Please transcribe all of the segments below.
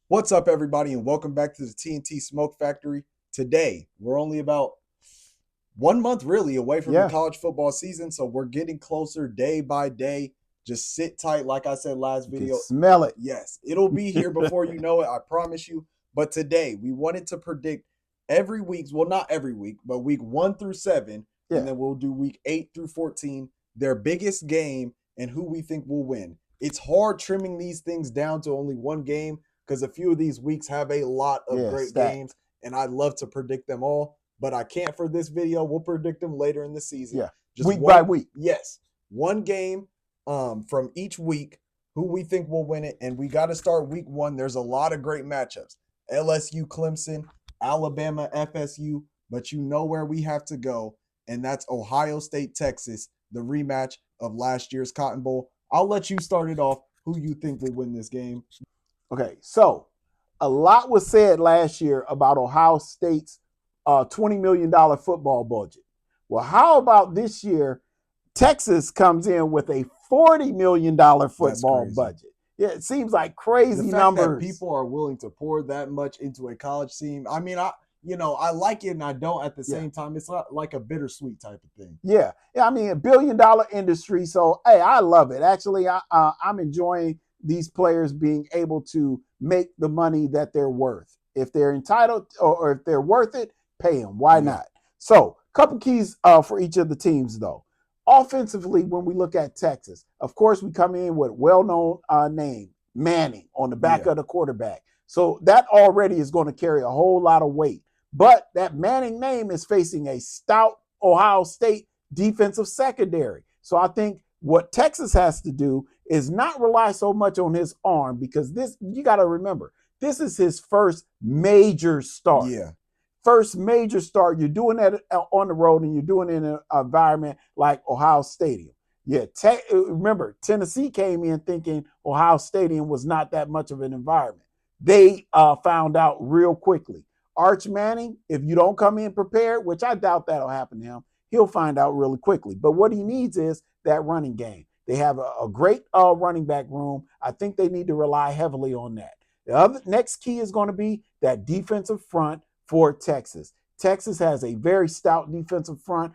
What's up, everybody, and welcome back to the TNT Smoke Factory. Today, we're only about 1 month really away from the Yeah, college football season, so we're getting closer day by day. Just sit tight, like I said last you can video. smell it. Yes, it'll be here before you know it, I promise you. But today, we wanted to predict every week's, well, not every week, but week 1 through 7, and Yeah, then we'll do week 8 through 14, their biggest game and who we think will win. It's hard trimming these things down to only one game because a few of these weeks have a lot of yeah, great games, stacked. and I'd love to predict them all, but I can't for this video. We'll predict them later in the season. Yeah, Just week by one, week. yes, one game from each week, who we think will win it. And we got to start week 1. There's a lot of great matchups: LSU, Clemson, Alabama, FSU, but you know where we have to go, and that's Ohio State, Texas, the rematch of last year's Cotton Bowl. I'll let you start it off. Who you think will win this game? Okay, so a lot was said last year about Ohio State's $20 million football budget. Well, how about this year? Texas comes in with a $40 million That's football crazy. budget. Yeah, it seems like The crazy fact that numbers. people are willing to pour that much into a college team, I mean, I like it and I don't at the Yeah, same time. It's not like a bittersweet type of thing. yeah. I mean, $1 billion industry. So, hey, I love it. Actually, I'm enjoying these players being able to make the money that they're worth. If they're entitled or if they're worth it, pay them. Why Yeah. not? So, couple keys for each of the teams, though. Offensively, when we look at Texas, of course, we come in with well-known name Manning on the back Yeah. of the quarterback. So that already is going to carry a whole lot of weight. But that Manning name is facing a stout Ohio State defensive secondary. So I think what Texas has to do is not rely so much on his arm because this, you got to remember, this is his first major start. Yeah. First major start. You're doing that on the road and you're doing it in an environment like Ohio Stadium. Yeah, remember, Tennessee came in thinking Ohio Stadium was not that much of an environment. They found out real quickly. Arch Manning, if you don't come in prepared, which I doubt that'll happen to him, he'll find out really quickly. But what he needs is that running game. They have a great running back room. I think they need to rely heavily on that. The other next key is going to be that defensive front for Texas. Texas has a very stout defensive front.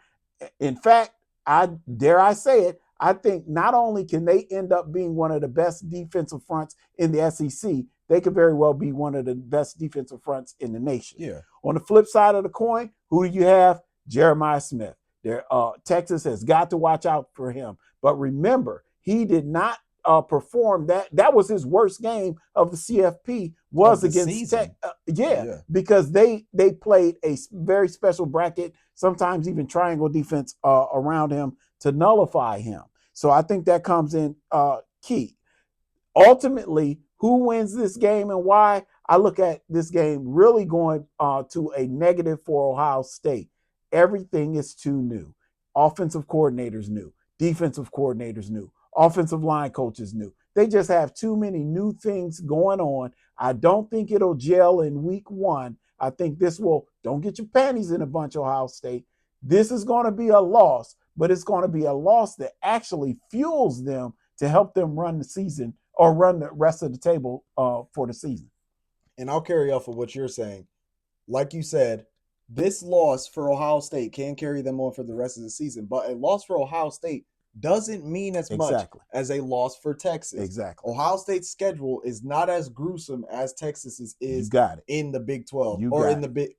In fact, I dare I say it, I think not only can they end up being one of the best defensive fronts in the SEC, they could very well be one of the best defensive fronts in the nation. Yeah. On the flip side of the coin, who do you have? Jeremiah Smith. Texas has got to watch out for him. But remember, he did not perform that. That was his worst game of the CFP Of was the against Tech. season. Yeah, Yeah. because they played a very special bracket, sometimes even triangle defense around him to nullify him. So I think that comes in key. Ultimately, who wins this game and why? I look at this game really going to a negative for Ohio State. Everything is too new. Offensive coordinators new, defensive coordinators new, offensive line coaches new. They just have too many new things going on. I don't think it'll gel in week 1. I think this will, don't get your panties in a bunch, Ohio State. This is going to be a loss, but it's going to be a loss that actually fuels them to help them run the season or run the rest of the table for the season. And I'll carry off of what you're saying. Like you said, this loss for Ohio State can carry them on for the rest of the season, but a loss for Ohio State doesn't mean as much Exactly. as a loss for Texas. Exactly. Ohio State's schedule is not as gruesome as Texas's You is got it. in the Big 12 You or in got the it.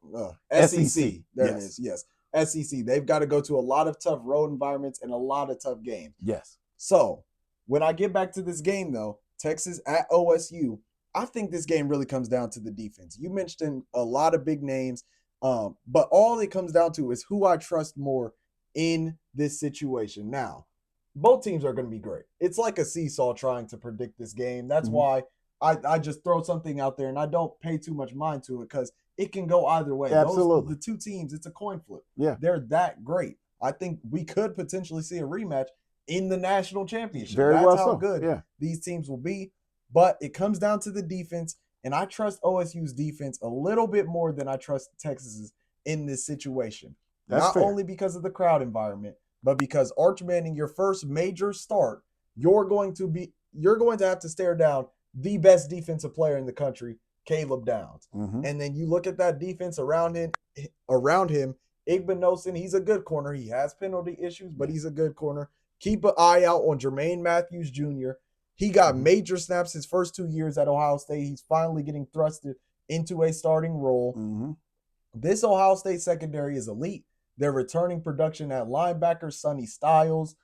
Big SEC. SEC. There it is. Yes. SEC. They've got to go to a lot of tough road environments and a lot of tough games. Yes. So when I get back to this game, though, Texas at OSU, I think this game really comes down to the defense. You mentioned a lot of big names, but all it comes down to is who I trust more in this situation. Now, both teams are going to be great. It's like a seesaw trying to predict this game. That's why I just throw something out there and I don't pay too much mind to it because it can go either way. Absolutely. The two teams, it's a coin flip. Yeah. They're that great. I think we could potentially see a rematch in the national championship. Very That's well how so. good Yeah. these teams will be. But it comes down to the defense, and I trust OSU's defense a little bit more than I trust Texas's in this situation. That's Not fair. only because of the crowd environment, but because Arch Manning, your first major start, you're going to have to stare down the best defensive player in the country Caleb Downs. Mhm. And then you look at that defense around him, Igbenogson, he's a good corner. He has penalty issues, but he's a good corner. Keep an eye out on Jermaine Matthews Jr. He got major snaps his first 2 years at Ohio State. He's finally getting thrusted into a starting role. Mhm. This Ohio State secondary is elite. They're returning production at linebacker, Sonny Styles.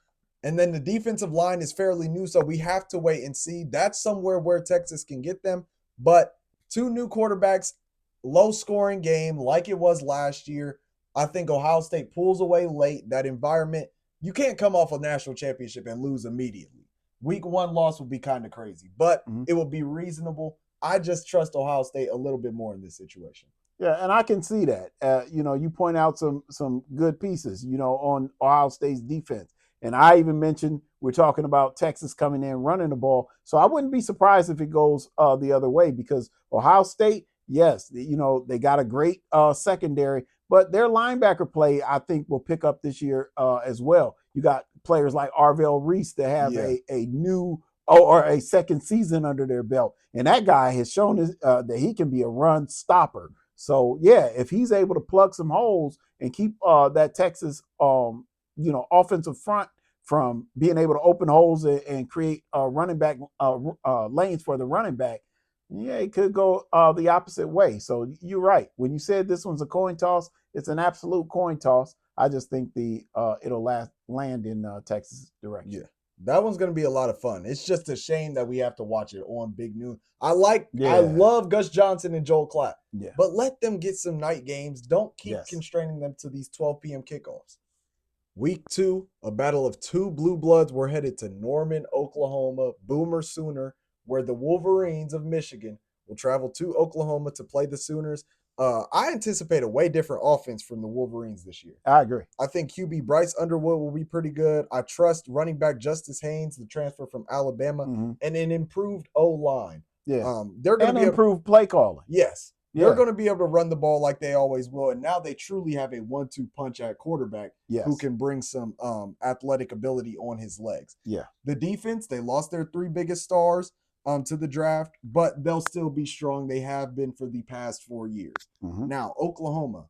And then the defensive line is fairly new, so we have to wait and see. That's somewhere where Texas can get them. But 2 new quarterbacks, low scoring game like it was last year. I think Ohio State pulls away late. That environment, you can't come off a national championship and lose immediately. Week 1 loss would be kind of crazy, but it would be reasonable. I just trust Ohio State a little bit more in this situation. Yeah, and I can see that. You point out some good pieces, on Ohio State's defense. And I even mentioned we're talking about Texas coming in running the ball. So I wouldn't be surprised if it goes the other way, because Ohio State, yes, they got a great secondary, but their linebacker play, I think, will pick up this year as well. You got players like Arvell Reese that have a new or a second season under their belt. And that guy has shown that he can be a run stopper. So, yeah, if he's able to plug some holes and keep that Texas offensive front from being able to open holes and create running back lanes for the running back, yeah, it could go the opposite way. So you're right. When you said this one's a coin toss, it's an absolute coin toss. I just think it'll land in Texas' direction. Yeah, that one's going to be a lot of fun. It's just a shame that we have to watch it on Big Noon. I love Gus Johnson and Joel Klatt, but let them get some night games. Don't keep constraining them to these 12 p.m. kickoffs. Week 2, a battle of 2 blue bloods. We're headed to Norman, Oklahoma, Boomer Sooner, where the Wolverines of Michigan will travel to Oklahoma to play the Sooners. I anticipate a way different offense from the Wolverines this year. I agree. I think QB Bryce Underwood will be pretty good. I trust running back Justice Haynes, the transfer from Alabama, and an improved O-line. Yeah. They're going to be improved play calling. Yes. They're going to be able to run the ball like they always will. And now they truly have a 1-2 punch at quarterback who can bring some athletic ability on his legs. Yeah. The defense, they lost their 3 biggest stars to the draft, but they'll still be strong. They have been for the past 4 years. Now, Oklahoma,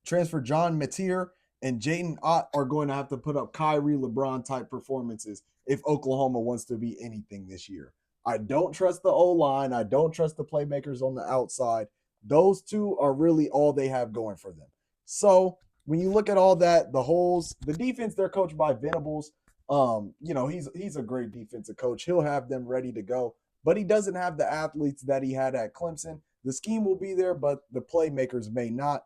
transfer John Mateer and Jayden Ott are going to have to put up Kyrie LeBron-type performances if Oklahoma wants to be anything this year. I don't trust the O-line. I don't trust the playmakers on the outside. Those 2 are really all they have going for them. So when you look at all that, the holes, the defense, they're coached by Venables. He's a great defensive coach. He'll have them ready to go, but he doesn't have the athletes that he had at Clemson. The scheme will be there, but the playmakers may not.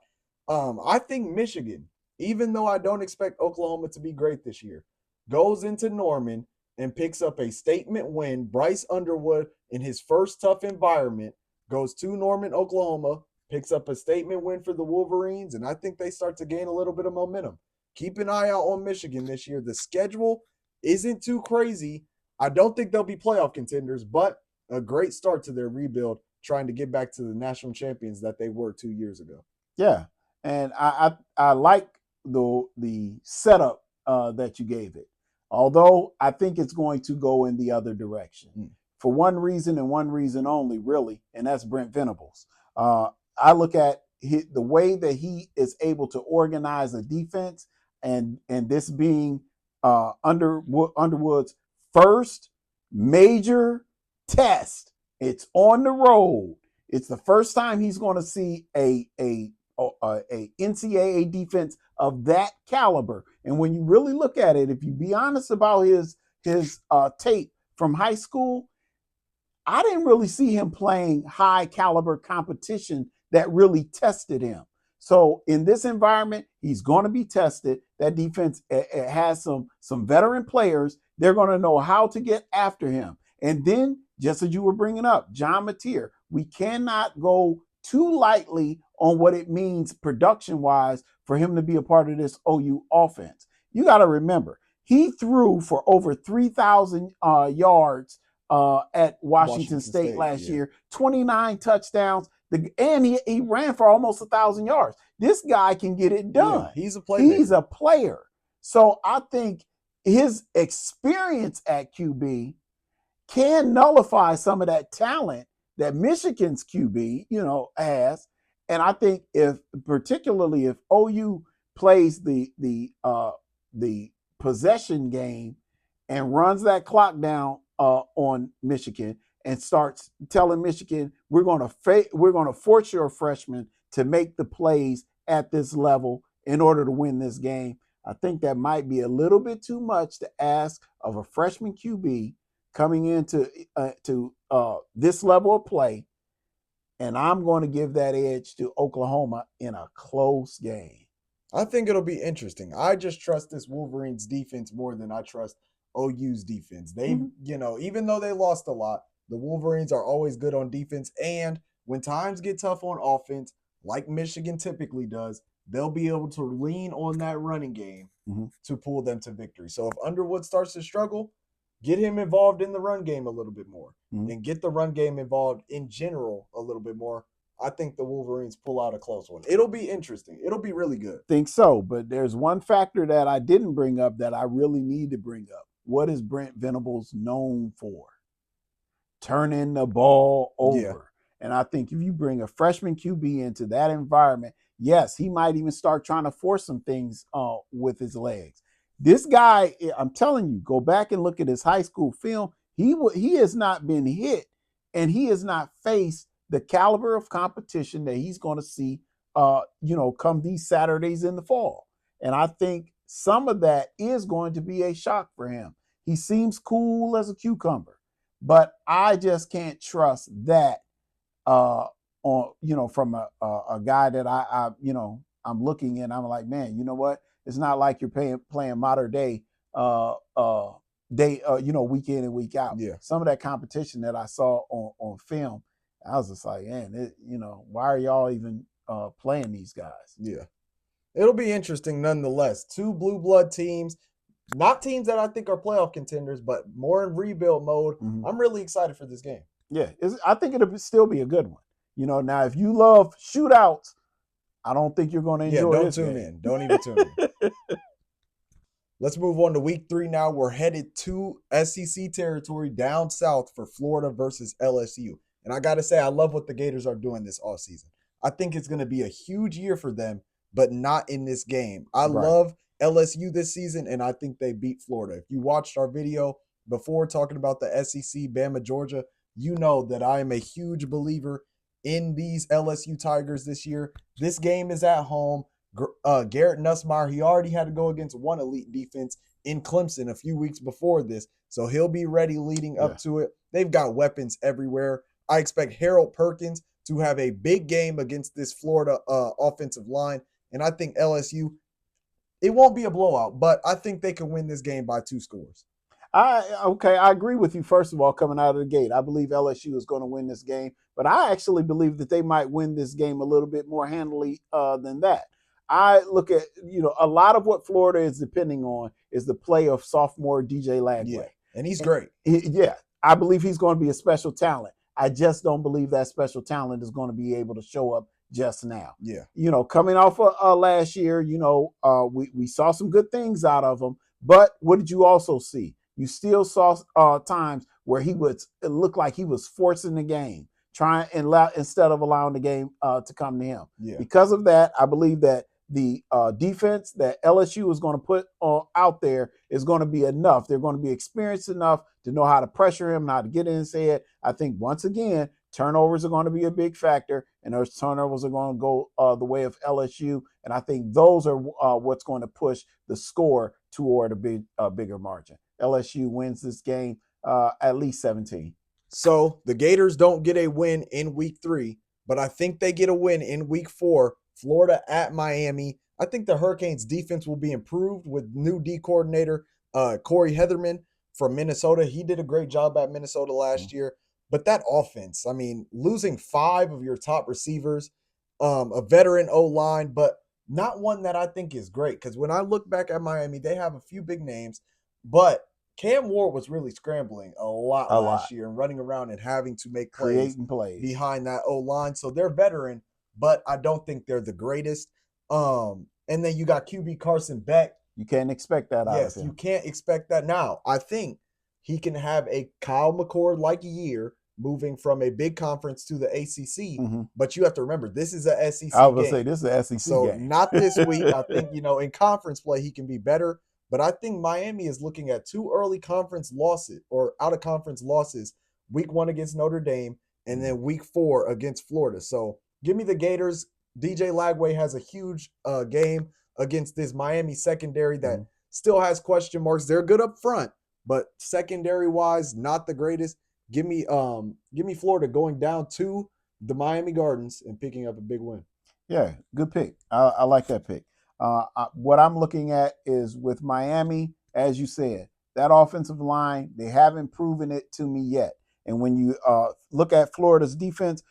I think Michigan, even though I don't expect Oklahoma to be great this year, goes into Norman and picks up a statement win. Bryce Underwood, in his first tough environment, goes to Norman, Oklahoma, picks up a statement win for the Wolverines, and I think they start to gain a little bit of momentum. Keep an eye out on Michigan this year. The schedule isn't too crazy. I don't think they'll be playoff contenders, but a great start to their rebuild, trying to get back to the national champions that they were 2 years ago. Yeah, and I like the setup that you gave it, although I think it's going to go in the other direction. For one reason and one reason only, really, and that's Brent Venables. I look at the way that he is able to organize a defense, and this being Underwood's first major test. It's on the road. It's the first time he's going to see a NCAA defense of that caliber. And when you really look at it, if you be honest about his tape from high school, I didn't really see him playing high caliber competition that really tested him. So in this environment, he's going to be tested. That defense it has some veteran players. They're going to know how to get after him. And then, just as you were bringing up, John Mateer, we cannot go too lightly on what it means production-wise for him to be a part of this OU offense. You got to remember, he threw for over 3,000 yards at Washington State last year, 29 touchdowns, and he ran for almost 1,000 yards. This guy can get it done. Yeah, he's a playmaker. He's a player. So I think his experience at QB can nullify some of that talent that Michigan's QB, has. And I think particularly if OU plays the possession game and runs that clock down on Michigan and starts telling Michigan we're going to force your freshman to make the plays at this level in order to win this game. I think that might be a little bit too much to ask of a freshman QB coming into this level of play, and I'm going to give that edge to Oklahoma in a close game. I think it'll be interesting. I just trust this Wolverines defense more than I trust OU's defense. They, even though they lost a lot, the Wolverines are always good on defense. And when times get tough on offense, like Michigan typically does, they'll be able to lean on that running game to pull them to victory. So if Underwood starts to struggle, get him involved in the run game a little bit more and get the run game involved in general a little bit more. I think the Wolverines pull out a close one. It'll be interesting. It'll be really good. Think so, but there's one factor that I didn't bring up that I really need to bring up. What is Brent Venables known for? Turning the ball over. Yeah. And I think if you bring a freshman QB into that environment, yes, he might even start trying to force some things with his legs. This guy, I'm telling you, go back and look at his high school film. He has not been hit, and he has not faced the caliber of competition that he's going to see, come these Saturdays in the fall. And I think some of that is going to be a shock for him. He seems cool as a cucumber, but I just can't trust that from a guy that I'm looking and I'm like, man, you know what? It's not like you're playing modern day, week in and week out. Yeah. Some of that competition that I saw on film, I was just like, man, why are y'all even playing these guys? Yeah. It'll be interesting nonetheless. Two blue blood teams, not teams that I think are playoff contenders, but more in rebuild mode. I'm really excited for this game. Yeah, I think it'll still be a good one. Now if you love shootouts, I don't think you're going to enjoy this game. Don't tune in. Don't even tune in. Let's move on to week 3 now. We're headed to SEC territory down south for Florida versus LSU. And I got to say, I love what the Gators are doing this offseason. I think it's going to be a huge year for them, but not in this game. I love LSU this season, and I think they beat Florida. If you watched our video before talking about the SEC, Bama, Georgia, you know that I am a huge believer in these LSU Tigers this year. This game is at home. Garrett Nussmeier, he already had to go against one elite defense in Clemson a few weeks before this, so he'll be ready leading up to it. They've got weapons everywhere. I expect Harold Perkins to have a big game against this Florida offensive line, and I think LSU, it won't be a blowout, but I think they can win this game by 2 scores. I agree with you, first of all, coming out of the gate. I believe LSU is going to win this game, but I actually believe that they might win this game a little bit more handily than that. I look at, a lot of what Florida is depending on is the play of sophomore DJ Lagway. Yeah, and he's great. I believe he's going to be a special talent. I just don't believe that special talent is going to be able to show up just now. Yeah. Coming off of last year, we saw some good things out of him, but what did you also see? You still saw times where it looked like he was forcing the game, instead of allowing the game to come to him. Yeah. Because of that, I believe that the defense that LSU is going to put out there is going to be enough. They're going to be experienced enough to know how to pressure him, how to get in his head. I think, once again, turnovers are going to be a big factor, and those turnovers are going to go the way of LSU. And I think those are what's going to push the score toward a bigger margin. LSU wins this game at least 17. So the Gators don't get a win in week 3, but I think they get a win in week 4. Florida at Miami. I think the Hurricanes defense will be improved with new D coordinator Corey Heatherman from Minnesota. He did a great job at Minnesota last year. But that offense, I mean, losing 5 of your top receivers, a veteran O-line, but not one that I think is great. Because when I look back at Miami, they have a few big names, but Cam Ward was really scrambling a lot last year and running around and having to make plays behind that O-line. So they're veteran, but I don't think they're the greatest. And then you got QB Carson Beck. You can't expect that out of him. Yes, you can't expect that. Now, I think he can have a Kyle McCord-like year moving from a big conference to the ACC. Mhm. But you have to remember, this is a I SEC was gonna say game. this is an SEC So game. not this week. I think, in conference play, he can be better. But I think Miami is looking at 2 early conference losses or out of conference losses. Week 1 against Notre Dame, and then week 4 against Florida. So give me the Gators. DJ Lagway has a huge game against this Miami secondary that Mhm. still has question marks. They're good up front, but secondary wise, not the greatest. Give me Florida going down to the Miami Gardens and picking up a big win. Yeah, good pick. I like that pick. What I'm looking at is with Miami, as you said, that offensive line, they haven't proven it to me yet. And when you look at Florida's defense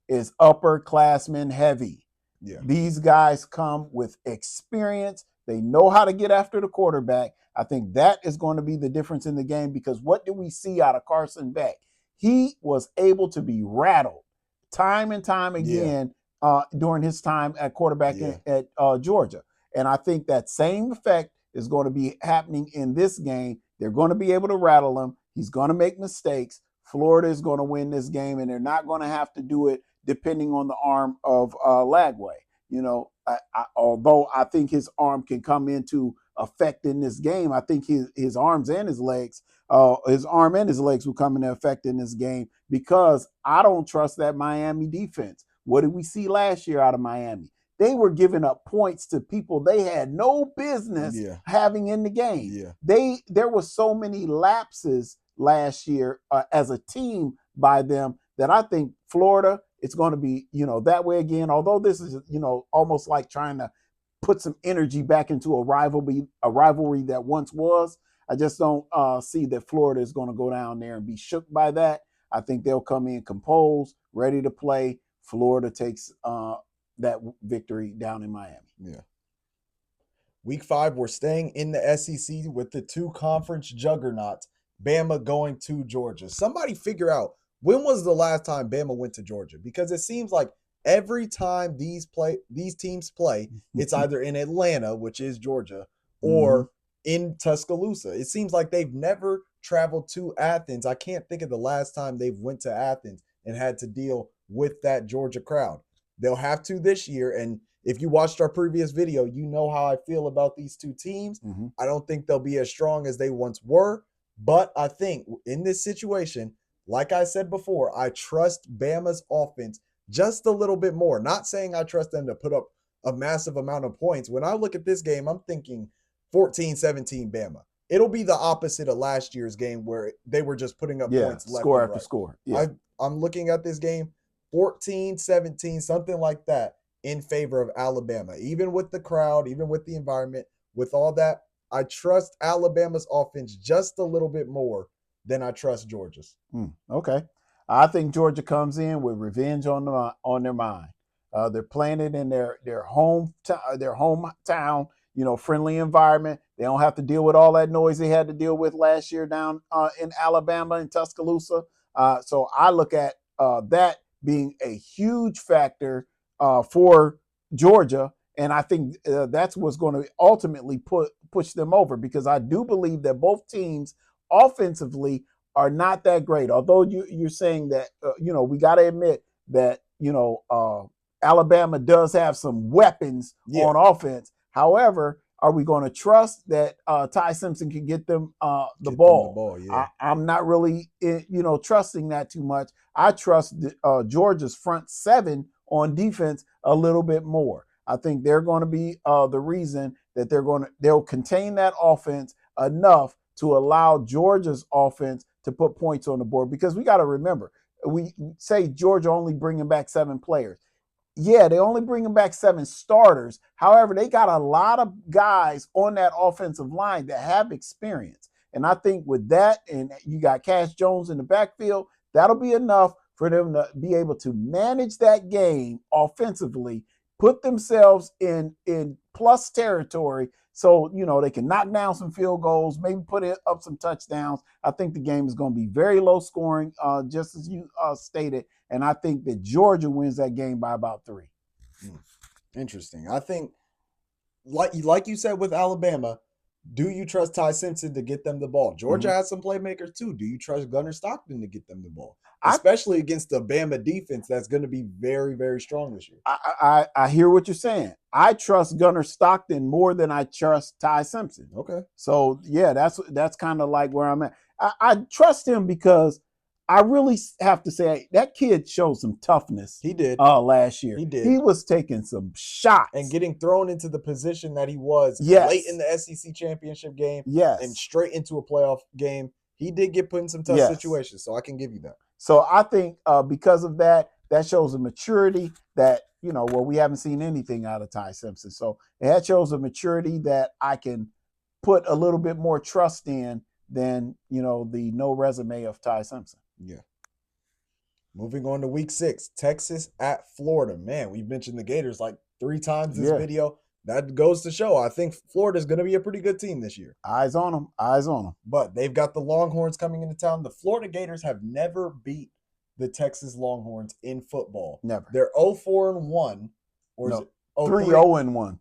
is upperclassmen heavy. Yeah. These guys come with experience. They know how to get after the quarterback. I think that is going to be the difference in the game because what do we see out of Carson Beck? He was able to be rattled time and time again during his time at quarterback at Georgia. And I think that same effect is going to be happening in this game. They're going to be able to rattle him. He's going to make mistakes. Florida is going to win this game, and they're not going to have to do it depending on the arm of Lagway. Although I think his arm can come into effect in this game, I think his arms and his legs, his arm and his legs will come into effect in this game because I don't trust that Miami defense. What did we see last year out of Miami? They were giving up points to people they had no business having in the game. Yeah. There were so many lapses last year as a team by them that I think Florida, it's going to be, that way again. Although this is, almost like trying to put some energy back into a rivalry that once was. I just don't see that Florida is going to go down there and be shook by that. I think they'll come in composed, ready to play. Florida takes that victory down in Miami. Yeah. Week 5, we're staying in the SEC with the 2 conference juggernauts, Bama going to Georgia. Somebody figure out, when was the last time Bama went to Georgia? Because it seems like every time these teams play, it's either in Atlanta, which is Georgia, or in Tuscaloosa. It seems like they've never traveled to Athens. I can't think of the last time they've went to Athens and had to deal with that Georgia crowd. They'll have to this year, and if you watched our previous video, you know how I feel about these 2 teams. I don't think they'll be as strong as they once were, but I think in this situation, like I said before, I trust Bama's offense just a little bit more. Not saying I trust them to put up a massive amount of points. When I look at this game, I'm thinking 14-17 Bama. It'll be the opposite of last year's game where they were just putting up points left score and after right. score. Yeah. I'm looking at this game 14-17, something like that, in favor of Alabama. Even with the crowd, even with the environment, with all that, I trust Alabama's offense just a little bit more than I trust Georgia's. Okay. I think Georgia comes in with revenge on their mind. They're playing it in their hometown, friendly environment. They don't have to deal with all that noise they had to deal with last year down in Alabama and Tuscaloosa. So I look at that being a huge factor for Georgia. And I think that's what's going to ultimately push them over because I do believe that both teams offensively are not that great. Although you're saying that, we got to admit that, Alabama does have some weapons on offense. However, are we going to trust that Ty Simpson can get them the ball? I'm not really, trusting that too much. I trust Georgia's front 7 on defense a little bit more. I think they're going to be the reason that they'll contain that offense enough to allow Georgia's offense to put points on the board. Because we got to remember, we say Georgia only bringing back 7 players. Yeah, they only bringing back 7 starters. However, they got a lot of guys on that offensive line that have experience. And I think with that, and you got Cash Jones in the backfield, that'll be enough for them to be able to manage that game offensively, put themselves in plus territory so, they can knock down some field goals, maybe put up some touchdowns. I think the game is going to be very low scoring, just as you stated. And I think that Georgia wins that game by about 3. Interesting. I think, like you said with Alabama, Do you trust Ty Simpson to get them the ball? Georgia Mhm. has some playmakers too. Do you trust Gunnar Stockton to get them the ball? I, Especially against the Bama defense that's going to be very, very strong this year. I hear what you're saying. I trust Gunnar Stockton more than I trust Ty Simpson. Okay. So yeah, that's kind of like where I'm at. I trust him because I really have to say that kid showed some toughness. He did. Last year. He did. He was taking some shots and getting thrown into the position that he was Yes. late in the SEC championship game Yes. and straight into a playoff game. He did get put in some tough Yes. situations, so I can give you that. So I think because of that, that shows a maturity that, well, we haven't seen anything out of Ty Simpson. So that shows a maturity that I can put a little bit more trust in than, the no resume of Ty Simpson. Yeah. Moving on to week 6, Texas at Florida. Man, we've mentioned the Gators like 3 times this video. That goes to show I think Florida's going to be a pretty good team this year. Eyes on them. Eyes on them. But they've got the Longhorns coming into town. The Florida Gators have never beat the Texas Longhorns in football. Never. They're 0-4-1. Or is it 3-0-1.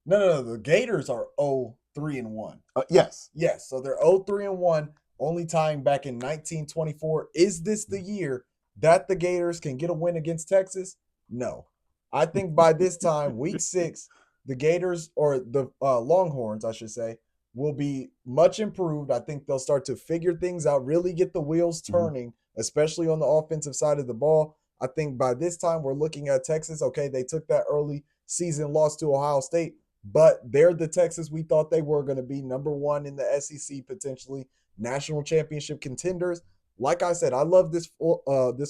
No. The Gators are 0-3-1. Yes. Yes. So they're 0-3-1, only tying back in 1924. Is this the year that the Gators can get a win against Texas? No. I think by this time, week 6, the Gators, or the Longhorns, I should say, will be much improved. I think they'll start to figure things out, really get the wheels turning, especially on the offensive side of the ball. I think by this time, we're looking at Texas. Okay, they took that early season loss to Ohio State, but they're the Texas we thought they were going to be, number 1 in the SEC, potentially national championship contenders. Like I said, I love this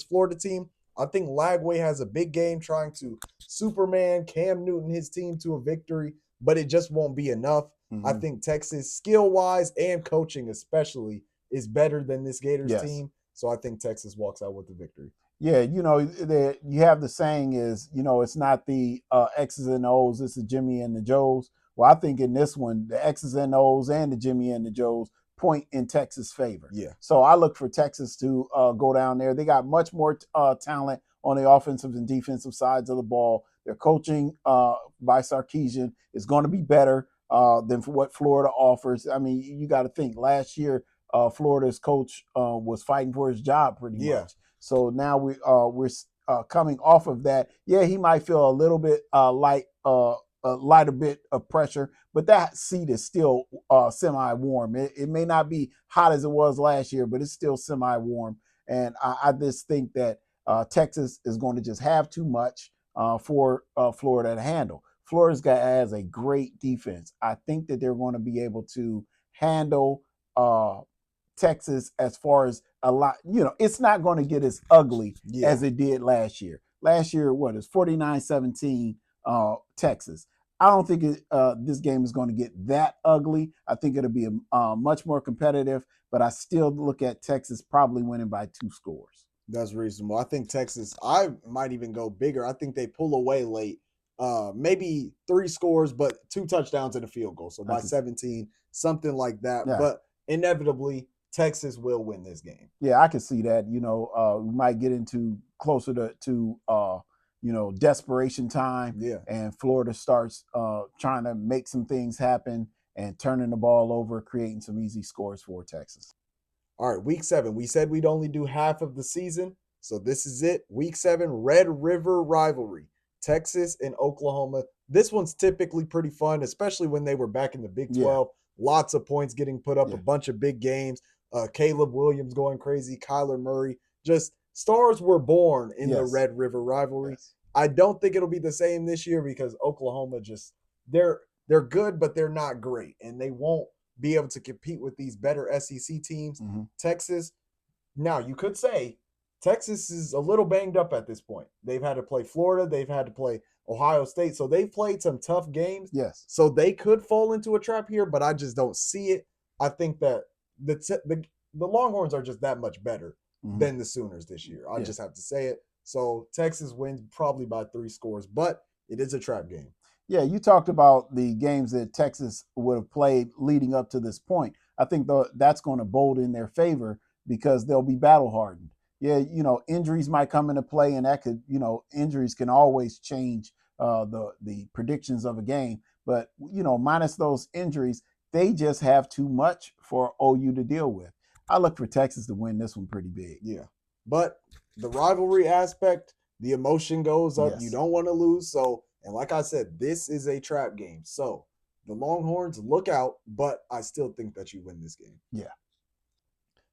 Florida team. I think Lagway has a big game trying to Superman Cam Newton his team to a victory, but it just won't be enough. I think Texas, skill-wise and coaching especially, is better than this Gators team. So I think Texas walks out with the victory. Yeah, you have the saying is, it's not the X's and O's, it's the Jimmy and the Joes. Well, I think in this one, the X's and O's and the Jimmy and the Joes point in Texas' favor. Yeah. So I look for Texas to go down there. They got much more talent on the offensive and defensive sides of the ball. Their coaching by Sarkisian is going to be better than for what Florida offers. I mean, you got to think last year, Florida's coach was fighting for his job pretty much. So now we're coming off of that. Yeah, he might feel a little bit light a bit of pressure, but that seat is still semi-warm. It may not be hot as it was last year, but it's still semi-warm. And I just think that Texas is going to just have too much for Florida to handle. Florida has a great defense. I think that they're going to be able to handle Texas as far as a lot. It's not going to get as ugly as it did last year. Last year, what is 49-17 Texas. I don't think this game is going to get that ugly. I think it'll be much more competitive, but I still look at Texas probably winning by 2 scores. That's reasonable. I think Texas, I might even go bigger. I think they pull away late. Maybe 3 scores, but 2 touchdowns and a field goal. So by 17, something like that. Yeah. But inevitably, Texas will win this game. Yeah, I can see that. We might get into closer to desperation time. Yeah. And Florida starts trying to make some things happen and turning the ball over, creating some easy scores for Texas. All right, week 7. We said we'd only do half of the season. So this is it. Week 7, Red River rivalry. Texas and Oklahoma. This one's typically pretty fun, especially when they were back in the Big 12. Yeah. Lots of points getting put up, a bunch of big games. Caleb Williams going crazy, Kyler Murray. Just stars were born in the Red River rivalry. Yes. I don't think it'll be the same this year because Oklahoma just they're good, but they're not great, and they won't be able to compete with these better SEC teams. Texas, now you could say Texas is a little banged up at this point. They've had to play Florida, they've had to play Ohio State, so they've played some tough games. Yes, so they could fall into a trap here, but I just don't see it. I think that the Longhorns are just that much better than the Sooners this year. I just have to say it. So Texas wins probably by 3 scores, but it is a trap game. Yeah, you talked about the games that Texas would have played leading up to this point. I think that's going to bode in their favor because they'll be battle hardened. Yeah, injuries might come into play, and that could, injuries can always change the predictions of a game. But minus those injuries, they just have too much for OU to deal with. I look for Texas to win this one pretty big. Yeah. But the rivalry aspect, the emotion goes up. Yes. You don't want to lose. So, and like I said, this is a trap game. So the Longhorns, look out, but I still think that you win this game. Yeah.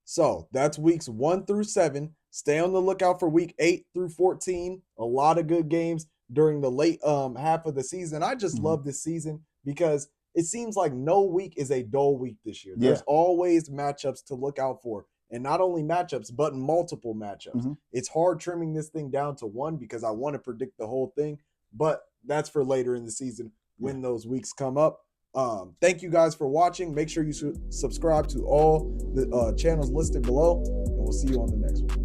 So that's weeks 1 through 7. Stay on the lookout for week 8 through 14. A lot of good games during the late half of the season. I just love this season because it seems like no week is a dull week this year. There's always matchups to look out for. And not only matchups, but multiple matchups. It's hard trimming this thing down to one because I want to predict the whole thing. But that's for later in the season when those weeks come up. Thank you guys for watching. Make sure you subscribe to all the channels listed below. And we'll see you on the next one.